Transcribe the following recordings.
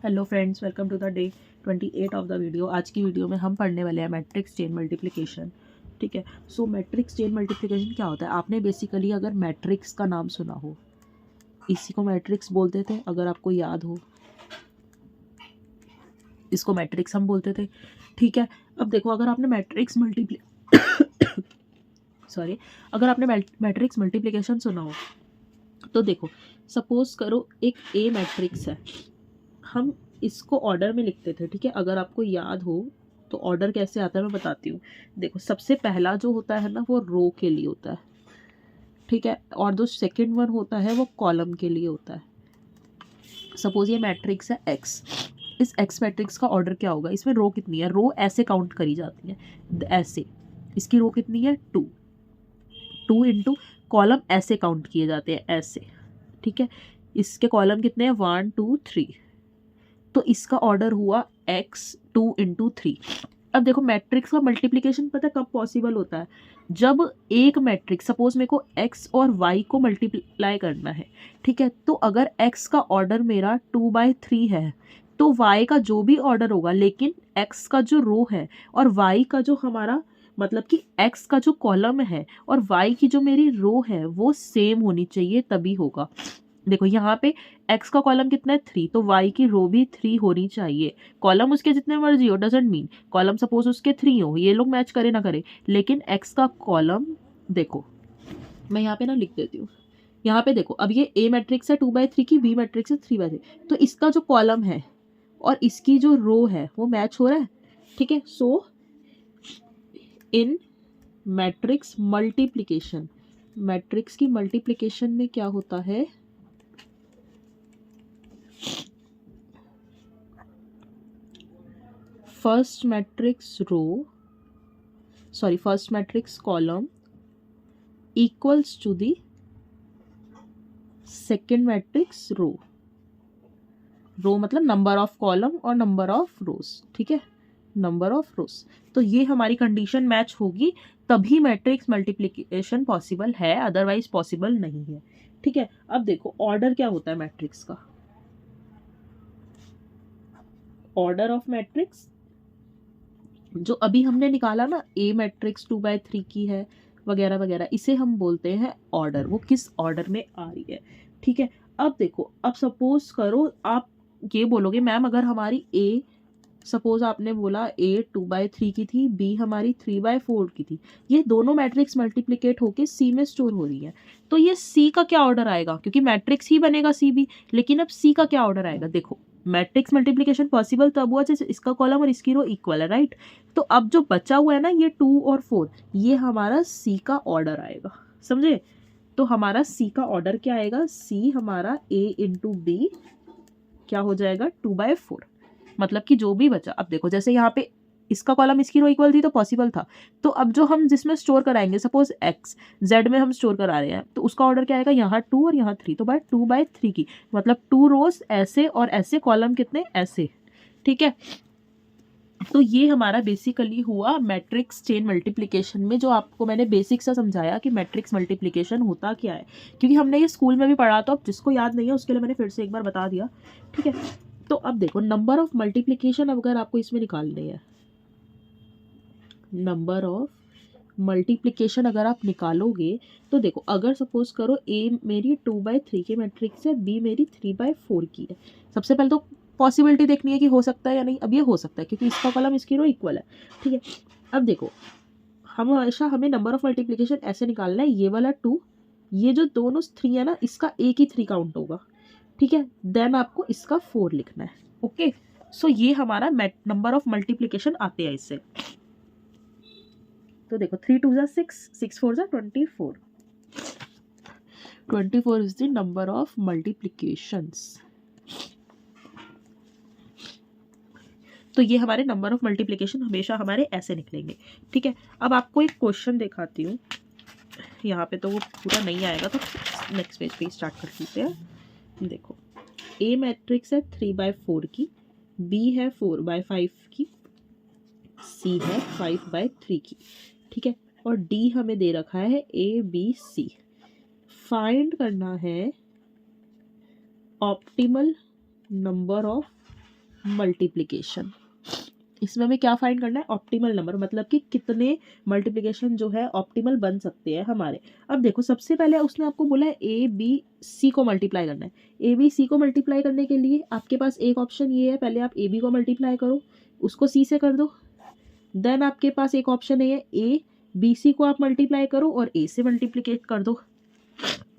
Hello friends, welcome to the day 28 of the video. आज की video में हम पढ़ने वाले हैं मैट्रिक्स चेन मल्टीप्लिकेशन। ठीक है। सो मैट्रिक्स चेन मल्टीप्लिकेशन क्या होता है? आपने बेसिकली अगर मैट्रिक्स का नाम सुना हो, इसी को मैट्रिक्स बोलते थे, अगर आपको याद हो, इसको मैट्रिक्स हम बोलते थे। ठीक है। अब देखो, अगर आपने मैट्रिक्स सॉरी, अगर आपने मैट्रिक्स मल्टीप्लिकेशन सुना हो तो देखो, सपोज करो एक ए मैट्रिक्स है, हम इसको ऑर्डर में लिखते थे। ठीक है, अगर आपको याद हो तो ऑर्डर कैसे आता है मैं बताती हूँ। देखो, सबसे पहला जो होता है ना वो रो के लिए होता है। ठीक है, और जो सेकंड वन होता है वो कॉलम के लिए होता है। सपोज ये मैट्रिक्स है एक्स, इस एक्स मैट्रिक्स का ऑर्डर क्या होगा? इसमें रो कितनी है? रो ऐसे काउंट करी जाती है, ऐसे। इसकी रो कितनी है? 2। 2 इंटू कॉलम ऐसे काउंट किए जाते हैं, ऐसे। ठीक है, इसके कॉलम कितने हैं? 1 2 3। तो इसका ऑर्डर हुआ x 2 इंटू 3। अब देखो, मैट्रिक्स का मल्टीप्लिकेशन पता कब पॉसिबल होता है? जब एक मैट्रिक्स, सपोज मेरे को x और y को मल्टीप्लाई करना है। ठीक है, तो अगर x का ऑर्डर मेरा 2/3 है तो y का जो भी ऑर्डर होगा, लेकिन x का जो रो है और y का जो हमारा, मतलब कि x का जो कॉलम है और y की जो मेरी रो है वो सेम होनी चाहिए, तभी होगा। देखो यहाँ पे x का कॉलम कितना है? 3, तो y की रो भी 3 होनी चाहिए। कॉलम उसके जितने मर्जी हो, डजेंट मीन कॉलम सपोज उसके 3 हो, ये लोग मैच करे ना करे, लेकिन x का कॉलम, देखो मैं यहाँ पे ना लिख देती हूँ। यहाँ पे देखो, अब ये a मैट्रिक्स है 2/3 की, b मैट्रिक्स है 3/3, तो इसका जो कॉलम है और इसकी जो रो है वो मैच हो रहा है। ठीक है, so in matrix multiplication, matrix की मल्टीप्लिकेशन में क्या होता है? First matrix row, sorry, first matrix column equals to the second matrix row. Row मतलब नंबर ऑफ कॉलम और नंबर ऑफ रोज। ठीक है, नंबर ऑफ रोज। तो ये हमारी कंडीशन मैच होगी तभी मैट्रिक्स मल्टीप्लिकेशन पॉसिबल है, अदरवाइज पॉसिबल नहीं है। ठीक है, अब देखो ऑर्डर क्या होता है मैट्रिक्स का। ऑर्डर ऑफ मैट्रिक्स जो अभी हमने निकाला ना, ए मैट्रिक्स 2/3 की है वगैरह वगैरह, इसे हम बोलते हैं ऑर्डर। वो किस ऑर्डर में आ रही है। ठीक है, अब देखो, अब सपोज करो आप ये बोलोगे मैम, अगर हमारी ए, सपोज आपने बोला ए 2/3 की थी, बी हमारी 3/4 की थी, ये दोनों मैट्रिक्स मल्टीप्लिकेट होके सी में स्टोर हो रही है, तो ये सी का क्या ऑर्डर आएगा? क्योंकि मैट्रिक्स ही बनेगा सी भी, लेकिन अब सी का क्या ऑर्डर आएगा? देखो, मैट्रिक्स मल्टीप्लिकेशन पॉसिबल तब हुआ जैसे इसका कॉलम और इसकी रो इक्वल है, राइट? तो अब जो बचा हुआ है ना, ये 2 और 4, ये हमारा सी का ऑर्डर आएगा। समझे? तो हमारा सी का ऑर्डर क्या आएगा? सी हमारा ए इंटू बी क्या हो जाएगा? 2/4। मतलब कि जो भी बचा, अब देखो जैसे यहाँ पे इसका कॉलम इसकी रो इक्वल थी तो पॉसिबल था, तो अब जो हम जिसमें स्टोर कराएंगे, सपोज एक्स जेड में हम स्टोर करा रहे हैं, तो उसका ऑर्डर क्या आएगा? यहाँ 2 और यहाँ 3, तो बाय 2/3 की, मतलब 2 रोज ऐसे और ऐसे, कॉलम कितने? ऐसे। ठीक है, तो ये हमारा बेसिकली हुआ मैट्रिक्स चेन मल्टीप्लिकेशन में, जो आपको मैंने बेसिक सा समझाया कि मैट्रिक्स मल्टीप्लिकेशन होता क्या है, क्योंकि हमने ये स्कूल में भी पढ़ा, तो अब जिसको याद नहीं है उसके लिए मैंने फिर से एक बार बता दिया। ठीक है, तो अब देखो, नंबर ऑफ मल्टीप्लिकेशन अगर आपको इसमें निकालने हैं, नंबर ऑफ मल्टीप्लिकेशन अगर आप निकालोगे, तो देखो, अगर सपोज करो ए मेरी 2/3 की मैट्रिक्स है, बी मेरी 3/4 की है, सबसे पहले तो पॉसिबिलिटी देखनी है कि हो सकता है या नहीं। अब ये हो सकता है क्योंकि इसका कॉलम इसकी रो इक्वल है। ठीक है, अब देखो, हम हमेशा, हमें नंबर ऑफ मल्टीप्लिकेशन ऐसे निकालना है, ये वाला 2, ये जो दोनों 3 है ना, इसका एक ही 3 काउंट होगा। ठीक है, देन आपको इसका 4 लिखना है। ओके, सो ये हमारा नंबर ऑफ मल्टीप्लिकेशन आते हैं इससे। तो देखो, 3 2 जा 6, 6 4 जा 24, 24 is the number of multiplications. तो ये हमारे नंबर ऑफ मल्टीप्लिकेशन हमेशा हमारे ऐसे निकलेंगे। ठीक है, अब आपको एक क्वेश्चन दिखाती हूँ, यहाँ पे तो वो पूरा नहीं आएगा, तो नेक्स्ट पेज पे स्टार्ट कर लेते हैं। देखो, ए मैट्रिक्स है 3/4 की, बी है 4/5 की, सी है 5/3 की। ठीक है, और डी हमें दे रखा है ए बी सी। फाइंड करना है ऑप्टिमल नंबर ऑफ मल्टीप्लिकेशन। इसमें हमें क्या फाइंड करना है, ऑप्टिमल नंबर, मतलब कि कितने मल्टीप्लिकेशन जो है ऑप्टिमल बन सकते हैं हमारे। अब देखो सबसे पहले उसने आपको बोला है ए बी सी को मल्टीप्लाई करना है। ए बी सी को मल्टीप्लाई करने के लिए आपके पास एक ऑप्शन ये है, पहले आप ए बी को मल्टीप्लाई करो, उसको सी से कर दो। देन आपके पास एक ऑप्शन है ए बी सी को आप मल्टीप्लाई करो और ए से मल्टीप्लिकेट कर दो।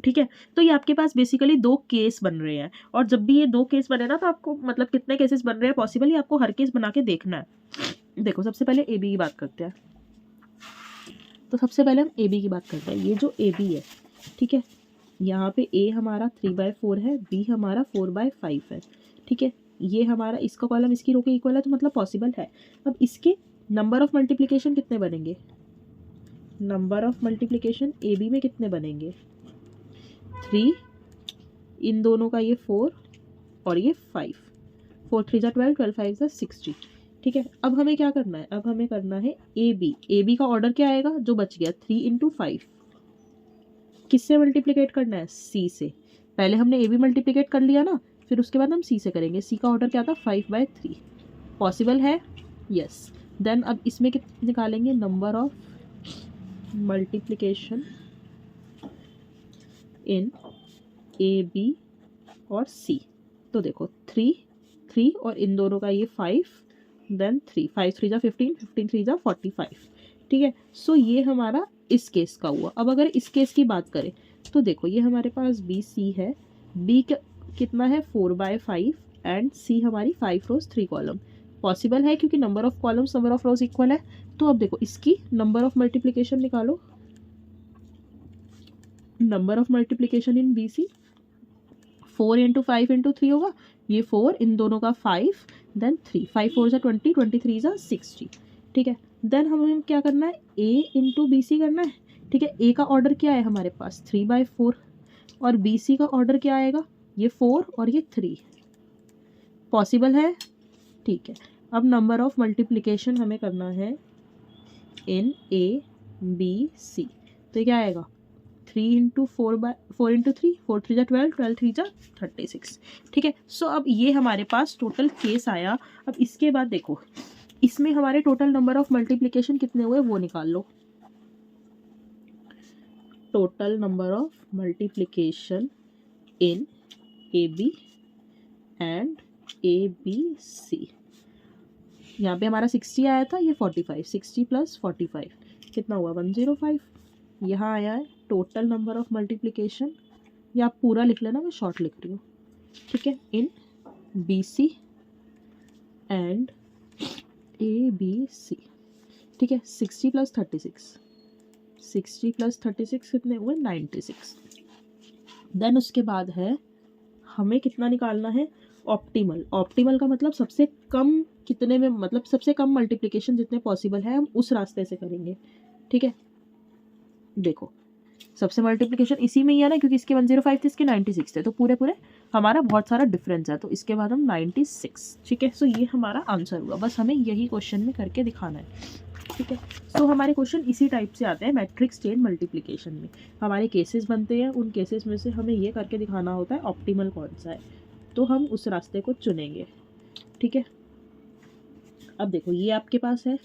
ठीक है, तो ये आपके पास बेसिकली दो केस बन रहे हैं, और जब भी ये दो केस बने ना तो आपको मतलब कितने केसेस बन रहे हैं पॉसिबल, ये आपको हर केस बना के देखना है। देखो सबसे पहले ए बी की बात करते हैं। तो सबसे पहले हम ए बी की बात करते हैं। ये जो ए बी है, ठीक है, यहाँ पे ए हमारा 3/4 है, बी हमारा 4/5 है। ठीक है, ये हमारा इसका कॉलम इसकी रो के इक्वल है, तो मतलब पॉसिबल है। अब इसके नंबर ऑफ मल्टीप्लिकेशन कितने बनेंगे, number of multiplication A B में कितने बनेंगे, 3, इन दोनों का ये 4 और ये 5, 4 3 जा 12, 12 5 जा 60। ठीक है, अब हमें क्या करना है, अब हमें करना है ए बी का ऑर्डर क्या आएगा, जो बच गया 3 × 5, किससे मल्टीप्लिकेट करना है, सी से। पहले हमने ए बी मल्टीप्लिकेट कर लिया ना, फिर उसके बाद हम सी से करेंगे। सी का ऑर्डर क्या था, 5/3। पॉसिबल है, यस। देन अब इसमें कितने निकालेंगे, number of multiplication in A B और सी। तो देखो 3 और इन दोनों का ये 5, देन 3, 5 3 जा 15, 15 3 जा 45। ठीक है, सो ये हमारा इस केस का हुआ। अब अगर इस केस की बात करें तो देखो ये हमारे पास बी सी है, बी कितना है 4/5 एंड सी हमारी 5 रोज 3 कॉलम। पॉसिबल है क्योंकि number of columns number of rows equal है। तो अब देखो इसकी नंबर ऑफ मल्टीप्लिकेशन निकालो, number of multiplication in B C 4 × 5 × 3 होगा, ये 4, इन दोनों का 5, देन 3, 5 4 जा 20, 23 जा 60। ठीक है, देन हमें क्या करना है, ए × बी सी करना है। ठीक है, ए का ऑर्डर क्या है हमारे पास 3/4 और बी सी का ऑर्डर क्या आएगा, ये 4 और ये 3। पॉसिबल है, ठीक है। अब नंबर ऑफ मल्टीप्लिकेशन हमें करना है इन ए बी सी, तो क्या आएगा 3 × 4 × 3, 4 3 जा 12, 12 3 जा 36। ठीक है, सो अब ये हमारे पास टोटल केस आया। अब इसके बाद देखो इसमें हमारे टोटल नंबर ऑफ मल्टीप्लिकेशन कितने हुए वो निकाल लो। Total number of multiplication in A B and A B C, यहाँ पे हमारा 60 आया था, ये 45, 60 + 45 कितना हुआ 105। यहाँ आया है टोटल नंबर ऑफ मल्टीप्लिकेशन, या आप पूरा लिख लेना, मैं शॉर्ट लिख रही हूँ। ठीक है, in B C and A B C. ठीक है, 60 + 36, 60 + 36 कितने हुए 96। देन उसके बाद है हमें कितना निकालना है, ऑप्टिमल। ऑप्टिमल का मतलब सबसे कम कितने में, मतलब सबसे कम मल्टीप्लिकेशन जितने पॉसिबल है हम उस रास्ते से करेंगे। ठीक है, देखो सबसे मल्टीप्लिकेशन इसी में ही है ना, क्योंकि इसके 105 थे, इसके 96 थे, तो पूरे हमारा बहुत सारा डिफरेंस है, तो इसके बाद हम 96। ठीक है, सो ये हमारा आंसर हुआ। बस हमें यही क्वेश्चन में करके दिखाना है। ठीक है, सो हमारे क्वेश्चन इसी टाइप से आते हैं मैट्रिक्स चेन मल्टीप्लिकेशन में। हमारे केसेस बनते हैं, उन केसेस में से हमें ये करके दिखाना होता है ऑप्टिमल कौन सा है, तो हम उस रास्ते को चुनेंगे। ठीक है, अब देखो ये आपके पास है,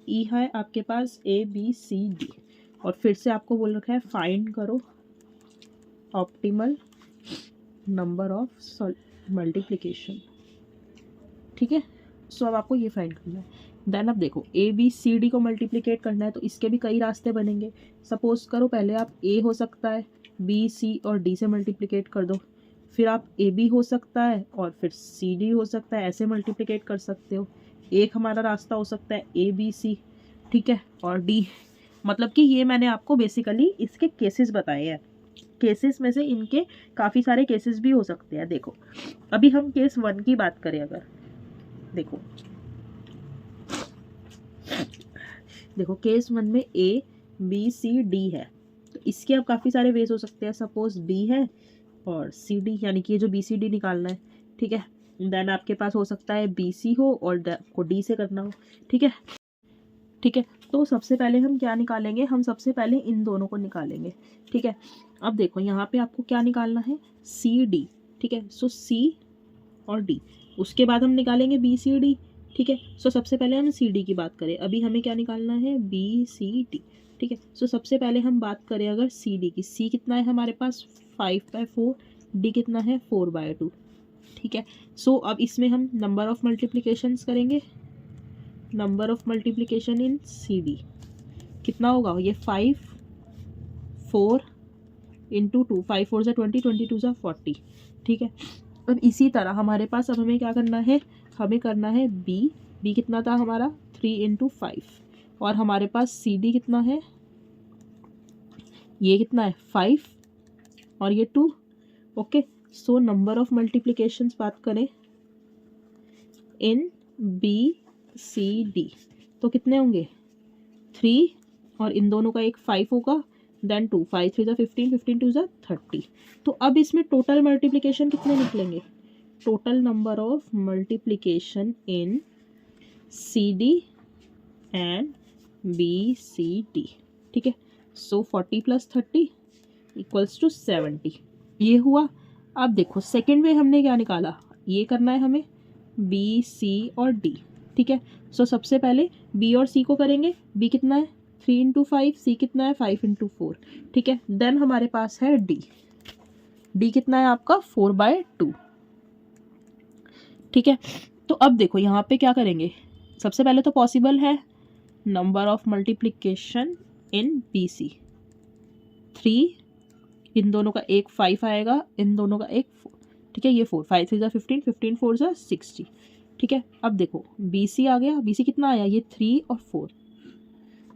ई है आपके पास ए बी सी डी, और फिर से आपको बोल रखा है फाइंड करो ऑप्टिमल नंबर ऑफ मल्टीप्लिकेशन। ठीक है, सो अब आपको ये फाइंड करना है। देन अब देखो ए बी सी डी को मल्टीप्लिकेट करना है, तो इसके भी कई रास्ते बनेंगे। सपोज करो पहले आप ए हो सकता है, बी सी और डी से मल्टीप्लिकेट कर दो, फिर आप ए बी हो सकता है और फिर सी डी हो सकता है, ऐसे मल्टीप्लिकेट कर सकते हो। एक हमारा रास्ता हो सकता है ए बी सी, ठीक है, और डी। मतलब कि ये मैंने आपको बेसिकली इसके केसेस बताए हैं। केसेस में से इनके काफ़ी सारे केसेस भी हो सकते हैं। देखो अभी हम केस 1 की बात करें, अगर देखो केस 1 में ए बी सी डी है, तो इसके अब काफ़ी सारे वेज हो सकते हैं। सपोज बी है और सी डी, यानी कि ये जो बी सी डी निकालना है। ठीक है, देन आपके पास हो सकता है बी सी हो और आपको डी से करना हो। ठीक है, ठीक है, तो सबसे पहले हम क्या निकालेंगे, हम सबसे पहले इन दोनों को निकालेंगे। ठीक है, अब देखो यहाँ पे आपको क्या निकालना है, सी डी। ठीक है, सो सी और डी, उसके बाद हम निकालेंगे बी सी डी, ठीक है। सो सबसे पहले हम सी डी की बात करें, अभी हमें क्या निकालना है, बी सी डी, ठीक है। सो सबसे पहले हम बात करें अगर सी डी की, सी कितना है हमारे पास 5/4, डी कितना है 4/2, ठीक है। सो अब इसमें हम नंबर ऑफ मल्टीप्लिकेशंस करेंगे, number of multiplication in C D कितना होगा, ये 5 4 इंटू 2, 5 4 20, 22 40, ठीक है। अब इसी तरह हमारे पास अब हमें क्या करना है, हमें करना है बी कितना था हमारा 3 इंटू 5, और हमारे पास सी डी कितना है, ये कितना है 5 और ये 2, okay. So number of multiplications बात करें इन बी सी डी तो कितने होंगे 3, और इन दोनों का एक 5 होगा, देन 2, 5 3 15, 15 2 30। तो अब इसमें टोटल मल्टीप्लिकेशन कितने निकलेंगे, total number of multiplication in C D and B C D, ठीक है। सो 40 + 30 = 70, ये हुआ। अब देखो सेकेंड वे हमने क्या निकाला, ये करना है हमें बी सी और डी, ठीक है। सो सबसे पहले बी और सी को करेंगे, बी कितना है 3 इंटू 5, सी कितना है 5 इंटू 4, ठीक है। देन हमारे पास है डी, डी कितना है आपका 4/2, ठीक है। तो अब देखो यहाँ पे क्या करेंगे, सबसे पहले तो पॉसिबल है number of multiplication in B C, 3, इन दोनों का एक 5 आएगा, इन दोनों का एक 4, ठीक है। ये 4, 5 3 15, 15 4 60, ठीक है। अब देखो बी सी आ गया, बी सी कितना आया, ये 3 और 4,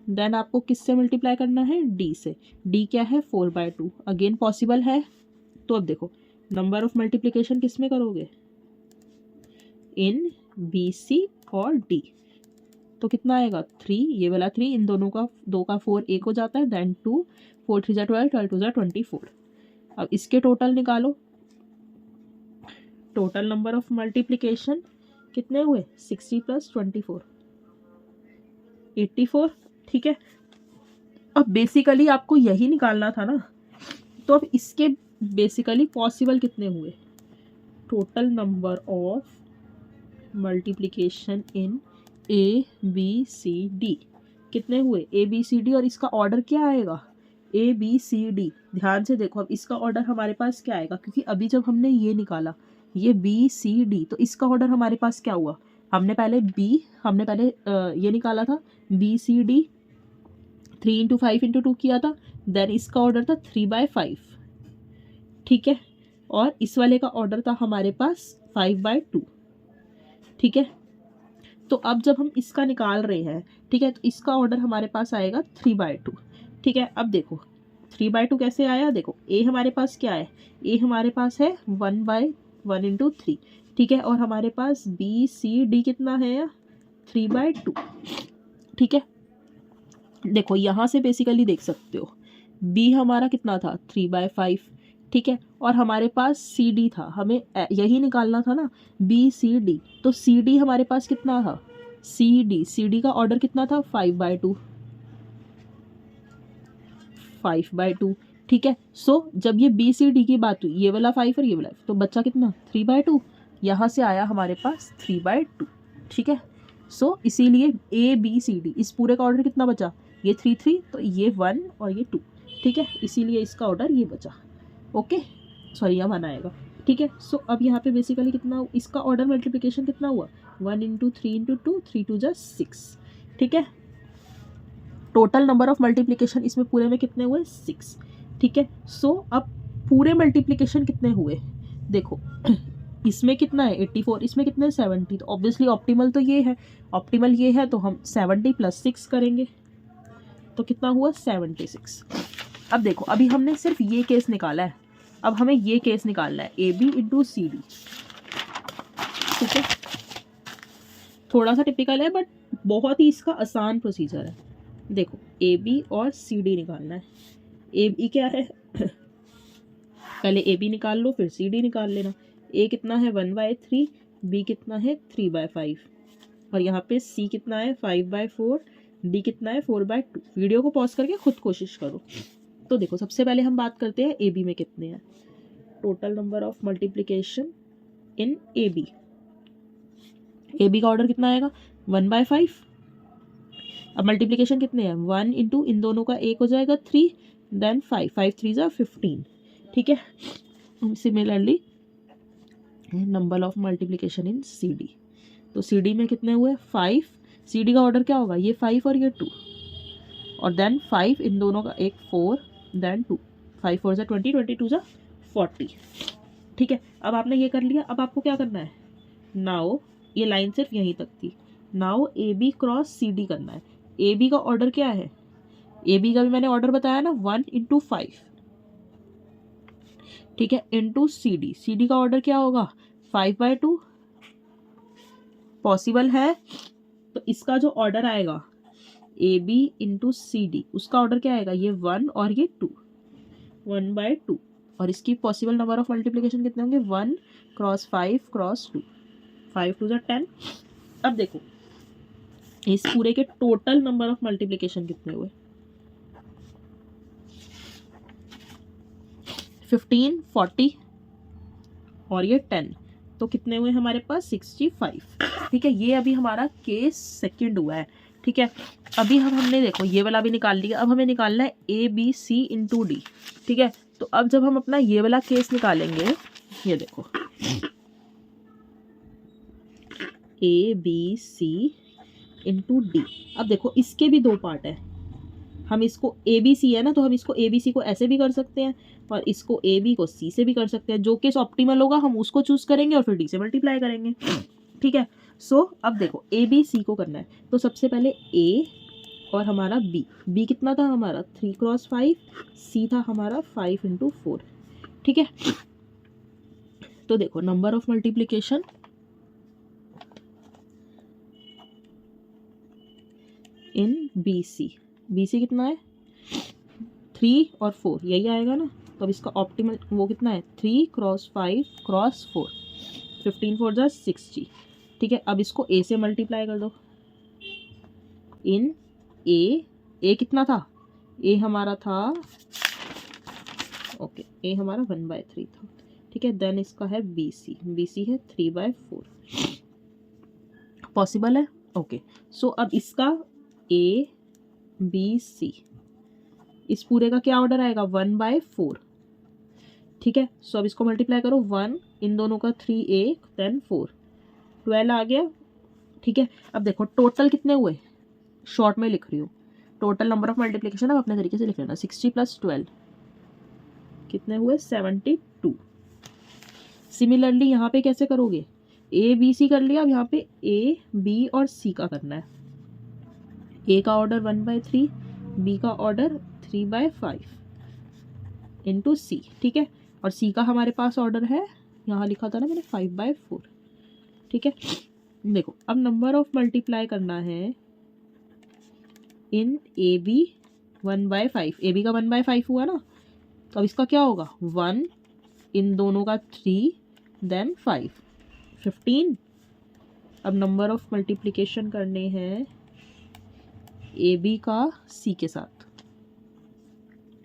देन आपको किससे मल्टीप्लाई करना है, डी से, डी क्या है 4/2, अगेन पॉसिबल है। तो अब देखो नंबर ऑफ मल्टीप्लिकेशन किस में करोगे, इन बी सी और डी, तो कितना आएगा 3, ये वाला 3, इन दोनों का 2 का 4 एक हो जाता है, देन 2, 4 3 12, 12 2 24। अब इसके टोटल निकालो, टोटल नंबर ऑफ मल्टीप्लिकेशन कितने हुए 60 + 24 84, ठीक है। अब बेसिकली आपको यही निकालना था ना, तो अब इसके बेसिकली पॉसिबल कितने हुए, total number of multiplication in A B C D कितने हुए, ए बी सी डी, और इसका ऑर्डर क्या आएगा, ए बी सी डी। ध्यान से देखो अब इसका ऑर्डर हमारे पास क्या आएगा, क्योंकि अभी जब हमने ये निकाला ये बी सी डी, तो इसका ऑर्डर हमारे पास क्या हुआ, हमने पहले ये निकाला था B C D, 3 into 5 into 2 किया था, देन इसका ऑर्डर था 3/5, ठीक है। और इस वाले का ऑर्डर था हमारे पास 5/2, ठीक है। तो अब जब हम इसका निकाल रहे हैं, ठीक है, तो इसका ऑर्डर हमारे पास आएगा 3/2, ठीक है। अब देखो 3/2 कैसे आया, देखो ए हमारे पास क्या है, ए हमारे पास है 1/1 इंटू 3, ठीक है। और हमारे पास बी सी डी कितना है 3/2, ठीक है। देखो यहाँ से बेसिकली देख सकते हो बी हमारा कितना था 3/5, ठीक है। और हमारे पास सी डी था, हमें यही निकालना था ना बी सी डी, तो सी डी हमारे पास कितना था, सी डी का ऑर्डर कितना था 5/2, 5/2, ठीक है। सो जब ये बी सी डी की बात हुई, ये वाला 5 और ये वाला 5, तो बच्चा कितना 3/2, यहाँ से आया हमारे पास 3/2, ठीक है। सो इसीलिए ए बी सी डी, इस पूरे का ऑर्डर कितना बचा, ये 3 3, तो ये 1 और ये 2, ठीक है। इसीलिए इसका ऑर्डर ये बचा, ओके, सॉरी यहाँ 1 आएगा, ठीक है। सो अब यहाँ पे बेसिकली कितना, इसका ऑर्डर मल्टीप्लिकेशन कितना हुआ 1 इंटू 3 इंटू 2, 3 2 6, ठीक है। टोटल नंबर ऑफ मल्टीप्लिकेशन इसमें पूरे में कितने हुए 6, ठीक है। सो अब पूरे मल्टीप्लिकेशन कितने हुए, देखो इसमें कितना है 84, इसमें कितने 70, तो ऑब्वियसली ऑप्टिमल तो ये है, ऑप्टिमल ये है, तो हम 70 + 6 करेंगे, तो कितना हुआ 76। अब देखो अभी हमने सिर्फ ये केस निकाला है, अब हमें ये केस निकालना है A B into C D, ठीक है। थोड़ा सा टिपिकल है बट बहुत ही इसका आसान प्रोसीजर है। देखो ए बी और सी डी निकालना है, ए बी क्या है पहले ए बी निकाल लो फिर सी डी निकाल लेना, ए कितना है 1/3, बी कितना है 3/5, और यहाँ पे सी कितना है 5/4, डी कितना है 4/2। वीडियो को पॉज करके खुद कोशिश करो। तो देखो सबसे पहले हम बात करते हैं ए बी में कितने हैं, total number of multiplication in A B, A B का ऑर्डर कितना आएगा 1/5। अब मल्टीप्लिकेशन कितने हैं 1 इंटू इन दोनों का एक हो जाएगा 3 देन 5 5 3 ज़ा 15। ठीक है, similarly number of multiplication in C D, तो सी डी में कितने हुए 5, सी डी का ऑर्डर क्या होगा ये 5 और ये 2 और देन 5 इन दोनों का एक 4 देन 2 5 4 ज़ा 20 22 ज़ा 40। ठीक है, अब आपने ये कर लिया, अब आपको क्या करना है नाउ ये लाइन सिर्फ यहीं तक थी, now A B cross C D करना है। ए बी का ऑर्डर क्या है, ए बी का भी मैंने ऑर्डर बताया ना 1 इंटू 5, ठीक है, इंटू सी डी का ऑर्डर क्या होगा 5/2 पॉसिबल है, तो इसका जो ऑर्डर आएगा A B into C D उसका ऑर्डर क्या आएगा ये 1 और ये 2 1/2 और इसकी पॉसिबल नंबर ऑफ मल्टीप्लिकेशन कितने होंगे 1 क्रॉस 5 क्रॉस 2 5 2 ज़ा 10। अब देखो इस पूरे के टोटल नंबर ऑफ मल्टीप्लिकेशन कितने हुए 15 40 और ये 10, तो कितने हुए हमारे पास 65। ठीक है, ये अभी हमारा केस सेकंड हुआ है। ठीक है, अभी हमने देखो ये वाला भी निकाल लिया, अब हमें निकालना है A B C into D. ठीक है, तो अब जब हम अपना ये वाला केस निकालेंगे, ये देखो A B C into D, अब देखो इसके भी दो पार्ट है, हम इसको ए बी सी है ना, तो हम इसको ए बी सी को ऐसे भी कर सकते हैं और इसको ए बी को सी से भी कर सकते हैं, जो केस ऑप्टिमल होगा हम उसको चूज करेंगे और फिर डी से मल्टीप्लाई करेंगे। ठीक है, सो अब देखो ए बी सी को करना है, तो सबसे पहले ए और हमारा बी कितना था हमारा 3 क्रॉस 5, सी था हमारा 5 इंटू 4। ठीक है, तो देखो number of multiplication in B C कितना है 3 और 4 यही आएगा ना, तो अब इसका ऑप्टिमल वो कितना है 3 क्रॉस 5 क्रॉस 4 15 4 ज़ा 60। ठीक है, अब इसको ए से मल्टीप्लाई कर दो, इन ए कितना था ए हमारा था ओके ए हमारा 1/3 था। ठीक है, देन इसका है बी सी है 3/4 पॉसिबल है। ओके, सो अब इसका ए बी सी इस पूरे का क्या ऑर्डर आएगा 1/4। ठीक है, सो अब इसको मल्टीप्लाई करो 1 इन दोनों का 3 1 देन 4 12 आ गया। ठीक है, अब देखो टोटल कितने हुए, शॉर्ट में लिख रही हूँ टोटल नंबर ऑफ मल्टीप्लिकेशन, अब अपने तरीके से लिख लेना 60 + 12 कितने हुए 72। सिमिलरली यहाँ पे कैसे करोगे ए बी सी कर लिया, अब यहाँ पे ए बी और सी का करना है, ए का ऑर्डर 1/3 बी का ऑर्डर 3/5 इंटू सी। ठीक है, और सी का हमारे पास ऑर्डर है यहाँ लिखा था ना मैंने 5/4। ठीक है, देखो अब नंबर ऑफ मल्टीप्लाई करना है इन ए बी 1/5, ए बी का 1/5 हुआ ना, तो अब इसका क्या होगा 1 इन दोनों का 3 देन 5 15। अब नंबर ऑफ मल्टीप्लिकेशन करने हैं ए बी का सी के साथ,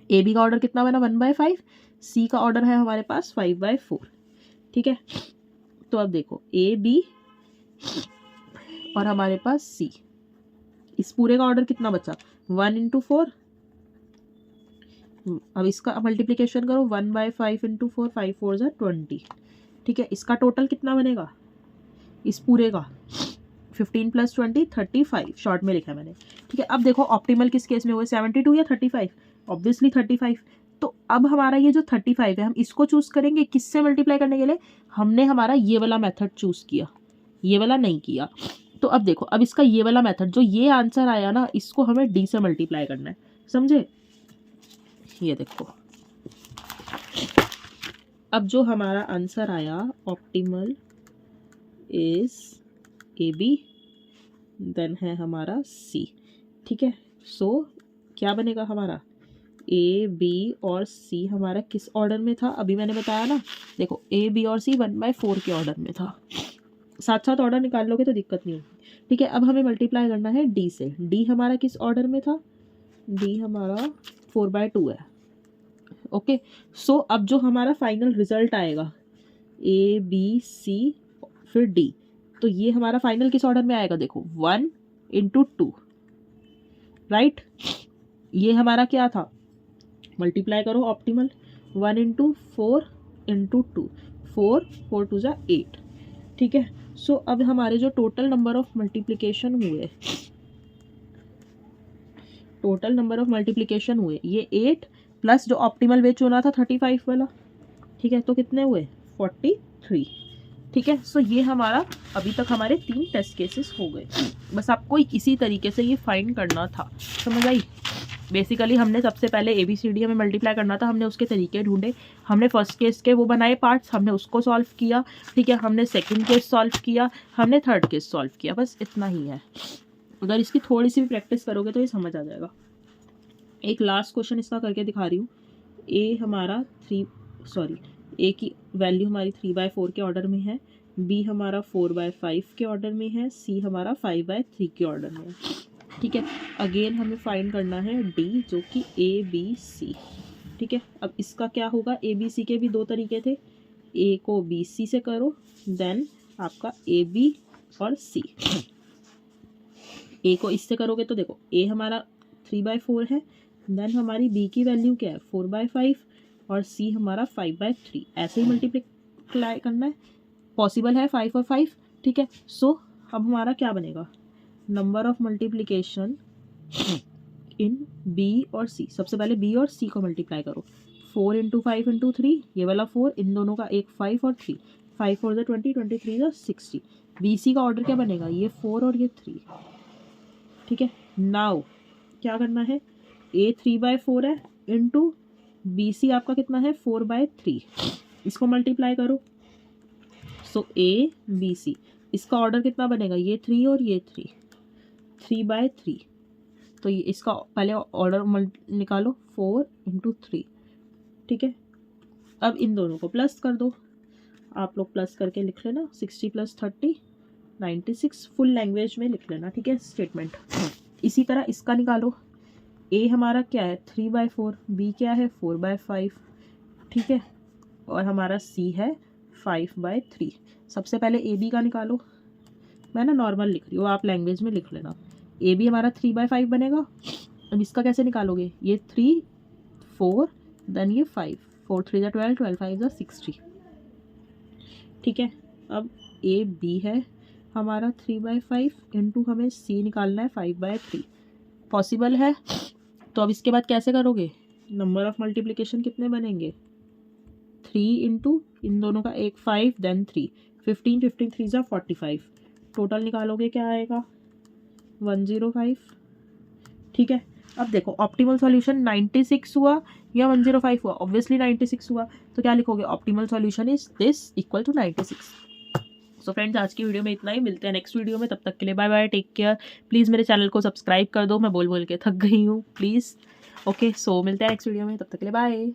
ए बी का ऑर्डर कितना बना 1/5, सी का ऑर्डर है हमारे पास 5/4। ठीक है, तो अब देखो ए बी और हमारे पास सी, इस पूरे का ऑर्डर कितना बचा 1 इंटू 4, अब इसका मल्टीप्लिकेशन करो 1/5 इंटू 4 5 4 ज़ा 20। ठीक है, इसका टोटल कितना बनेगा इस पूरे का 15 + 20 35 शॉर्ट में लिखा है मैंने। ठीक है, अब देखो ऑप्टिमल किस केस में हुए 72 या 35, ऑब्वियसली 35। तो अब हमारा ये जो 35 है हम इसको चूज करेंगे किससे मल्टीप्लाई करने के लिए, हमने हमारा ये वाला मेथड चूज किया, ये वाला नहीं किया। तो अब देखो अब इसका ये वाला मेथड जो ये आंसर आया ना इसको हमें डी से मल्टीप्लाई करना है, समझे। ये देखो अब जो हमारा आंसर आया optimal is A B then है हमारा सी। ठीक है, सो क्या बनेगा हमारा ए बी और सी हमारा किस ऑर्डर में था अभी मैंने बताया ना, देखो ए बी और सी 1/4 के ऑर्डर में था, साथ साथ ऑर्डर निकाल लोगे तो दिक्कत नहीं होगी। ठीक है, अब हमें मल्टीप्लाई करना है डी से, डी हमारा किस ऑर्डर में था, डी हमारा 4/2 है। ओके, सो अब जो हमारा फाइनल रिजल्ट आएगा ए बी सी फिर डी, तो ये हमारा फाइनल किस ऑर्डर में आएगा, देखो 1 into 2, राइट। ये हमारा क्या था, मल्टीप्लाई करो ऑप्टिमल, 1 into 4 into 2, 4 4 2 जा 8, ठीक है। सो अब हमारे जो टोटल नंबर ऑफ मल्टीप्लिकेशन हुए, टोटल नंबर ऑफ मल्टीप्लिकेशन हुए ये 8 प्लस जो ऑप्टिमल वे चुना था 35 वाला, ठीक है, तो कितने हुए 43, ठीक है। सो ये हमारा अभी तक हमारे 3 टेस्ट केसेस हो गए। बस आपको इसी तरीके से ये फाइंड करना था, समझ आई। बेसिकली हमने सबसे पहले ABCD में मल्टीप्लाई करना था, हमने उसके तरीके ढूंढे, हमने फर्स्ट केस के वो बनाए पार्ट्स, हमने उसको सॉल्व किया, ठीक है, हमने सेकंड केस सॉल्व किया, हमने थर्ड केस सॉल्व किया, बस इतना ही है। अगर इसकी थोड़ी सी भी प्रैक्टिस करोगे तो ये समझ आ जाएगा। एक लास्ट क्वेश्चन इसका करके दिखा रही हूँ। ए की वैल्यू हमारी 3/4 के ऑर्डर में है, बी हमारा 4/5 के ऑर्डर में है, सी हमारा 5/3 के ऑर्डर में है, ठीक है। अगेन हमें फाइंड करना है डी, जो कि ABC, ठीक है। अब इसका क्या होगा, ABC के भी 2 तरीके थे, ए को BC से करो, देन आपका AB और C। ए को इससे करोगे तो देखो ए हमारा 3/4 है, देन हमारी बी की वैल्यू क्या है 4/5 और सी हमारा 5/3, ऐसे ही मल्टीप्लाई करना है, पॉसिबल है 5 और 5, ठीक है। सो अब हमारा क्या बनेगा, number of multiplication in B और सी। सबसे पहले बी और सी को मल्टीप्लाई करो, 4 into 5 into 3, ये वाला 4, इन दोनों का एक 5 और 3, 5 4 = 20, 23 = 60। बी सी का ऑर्डर क्या बनेगा, ये 4 और ये 3, ठीक है। नाउ क्या करना है, ए 3/4 है इंटू बी सी आपका कितना है 4/3, इसको मल्टीप्लाई करो। सो ए बी सी, इसका ऑर्डर कितना बनेगा, ये 3 और ये 3, 3/3। तो ये इसका पहले ऑर्डर निकालो, 4 into 3, ठीक है। अब इन दोनों को प्लस कर दो, आप लोग प्लस करके लिख लेना, 60 + 30 96, फुल लैंग्वेज में लिख लेना, ठीक है, स्टेटमेंट। इसी तरह इसका निकालो, ए हमारा क्या है 3/4, बी क्या है 4/5, ठीक है, और हमारा सी है 5/3। सबसे पहले ए बी का निकालो, मैं ना नॉर्मल लिख रही हूँ, आप लैंग्वेज में लिख लेना। ए बी हमारा 3/5 बनेगा। अब इसका कैसे निकालोगे, ये 3 4 देन ये 5, 4 3 = 12, 12 5 = 60, ठीक है। अब ए बी है हमारा 3/5 इंटू हमें सी निकालना है 5/3, पॉसिबल है। तो अब इसके बाद कैसे करोगे, नंबर ऑफ मल्टीप्लिकेशन कितने बनेंगे, 3 इंटू इन दोनों का एक 5 देन 3, 15 15 3 = 45, टोटल निकालोगे क्या आएगा 105, ठीक है। अब देखो ऑप्टिमल सॉल्यूशन 96 हुआ या 105 हुआ, ऑब्वियसली 96 हुआ, तो क्या लिखोगे, optimal solution is this equal to 96। So friends आज की वीडियो में इतना ही, मिलते हैं नेक्स्ट वीडियो में, तब तक के लिए bye bye, take care. Please मेरे चैनल को सब्सक्राइब कर दो, मैं बोल बोल के थक गई हूँ, प्लीज़। ओके, सो मिलते हैं नेक्स्ट वीडियो में, तब तक के लिए बाय।